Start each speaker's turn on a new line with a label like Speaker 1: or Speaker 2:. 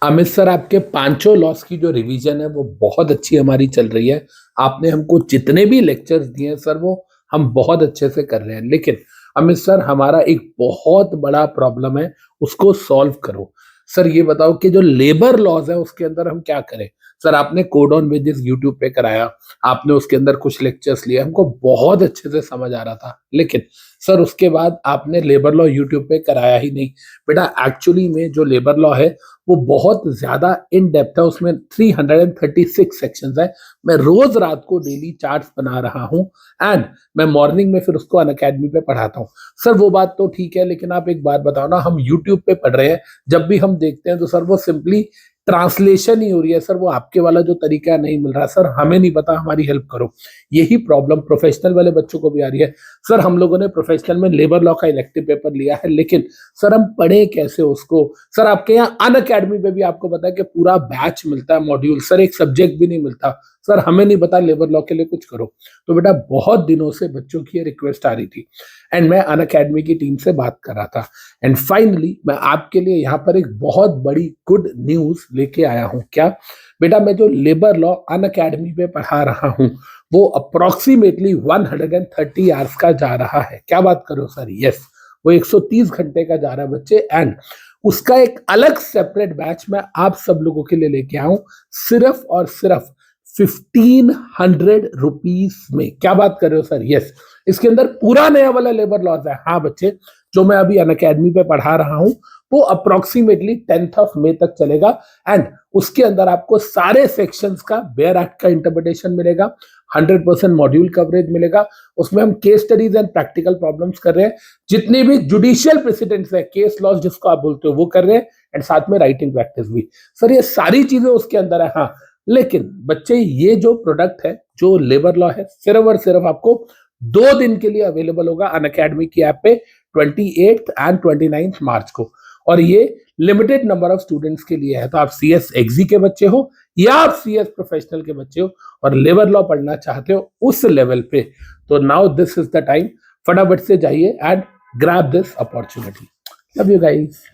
Speaker 1: Amit sir, आपके पांचों loss की जो रिवीजन है वो बहुत अच्छी हमारी चल रही है। आपने हमको जितने भी लेक्चर्स दिए हैं सर, वो हम बहुत अच्छे से कर रहे हैं। लेकिन अमित सर, हमारा एक बहुत बड़ा प्रॉब्लम है, उसको सॉल्व करो। सर ये बताओ कि जो लेबर लॉज है उसके अंदर हम क्या करें। सर आपने कोड ऑन वेजेस यूट्यूब पे कराया, आपने उसके अंदर कुछ लेक्चर्स लिए, हमको बहुत अच्छे से समझ आ रहा था। लेकिन सर उसके बाद आपने लेबर लॉ यूट्यूब पे कराया ही नहीं। बेटा एक्चुअली में जो लेबर लॉ है वो बहुत ज्यादा इन डेप्थ है, उसमें 336 सेक्शंस है। मैं रोज रात को डेली चार्ट्स बना रहा हूं एंड मैं मॉर्निंग में फिर उसको अनअकैडमी पे पढ़ाता हूं। सर वो बात तो ठीक है, लेकिन आप एक बात बताओ ना, हम यूट्यूब पे पढ़ रहे हैं, जब भी हम देखते हैं तो सर वो सिंपली ट्रांसलेशन ही हो रही है। सर वो आपके वाला जो तरीका नहीं मिल रहा। सर हमें नहीं पता, हमारी हेल्प करो। यही प्रॉब्लम प्रोफेशनल वाले बच्चों को भी आ रही है। सर हम लोगों ने प्रोफेशनल में लेबर लॉ का इलेक्टिव पेपर लिया है, लेकिन सर हम पढ़े कैसे उसको। सर आपके यहाँ अन अकेडमी पे भी आपको पता है कि पूरा बैच मिलता है, मॉड्यूल, सर एक सब्जेक्ट भी नहीं मिलता। सर हमें नहीं पता, लेबर लॉ के लिए कुछ करो। तो बेटा बहुत दिनों से बच्चों की ये रिक्वेस्ट आ रही थी एंड मैं अन अकेडमी की टीम से बात कर रहा था एंड फाइनली मैं आपके लिए यहाँ पर एक बहुत बड़ी गुड न्यूज लेके आया हूँ। क्या बेटा, मैं जो लेबर लॉ अन अकेडमी पे पढ़ा रहा हूँ वो अप्रोक्सीमेटली 130 आवर्स का जा रहा है। क्या बात करो सर, यस, वो 130 घंटे का जा रहा है बच्चे। एंड उसका एक अलग सेपरेट बैच मैं आप सब लोगों के लिए लेके आया हूं, सिर्फ और सिर्फ 1500 रुपीज में। क्या बात कर रहे हो सर, यस। इसके अंदर पूरा नया वाला लेबर लॉज है। हाँ बच्चे, जो मैं अभी अन अकेडमी पे पढ़ा रहा हूं वो अप्रोक्सीमेटली 10 मई तक चलेगा एंड उसके अंदर आपको सारे सेक्शंस का बेयर एक्ट का इंटरप्रिटेशन मिलेगा, 100% मॉड्यूल कवरेज मिलेगा। उसमें हम case studies and practical problems कर रहे हैं, जितने भी जुडिशियल प्रेसिडेंट्स है, केस लॉज जिसको आप बोलते हो, वो कर रहे हैं एंड साथ में राइटिंग प्रैक्टिस भी। सर ये सारी चीजें उसके अंदर है। हाँ लेकिन बच्चे, ये जो प्रोडक्ट है, जो लेबर लॉ है, सिर्फ और सिर्फ आपको 2 दिन के लिए अवेलेबल होगा अन अकेडमी की ऐप पे, 28 एंड 29 मार्च को। और ये लिमिटेड नंबर ऑफ स्टूडेंट्स के लिए है। तो आप CS एग्जी के बच्चे हो या आप CS प्रोफेशनल के बच्चे हो और लेबर लॉ पढ़ना चाहते हो उस लेवल पे, तो now this is the time. फटाफट से जाइए and grab this opportunity. Love you guys.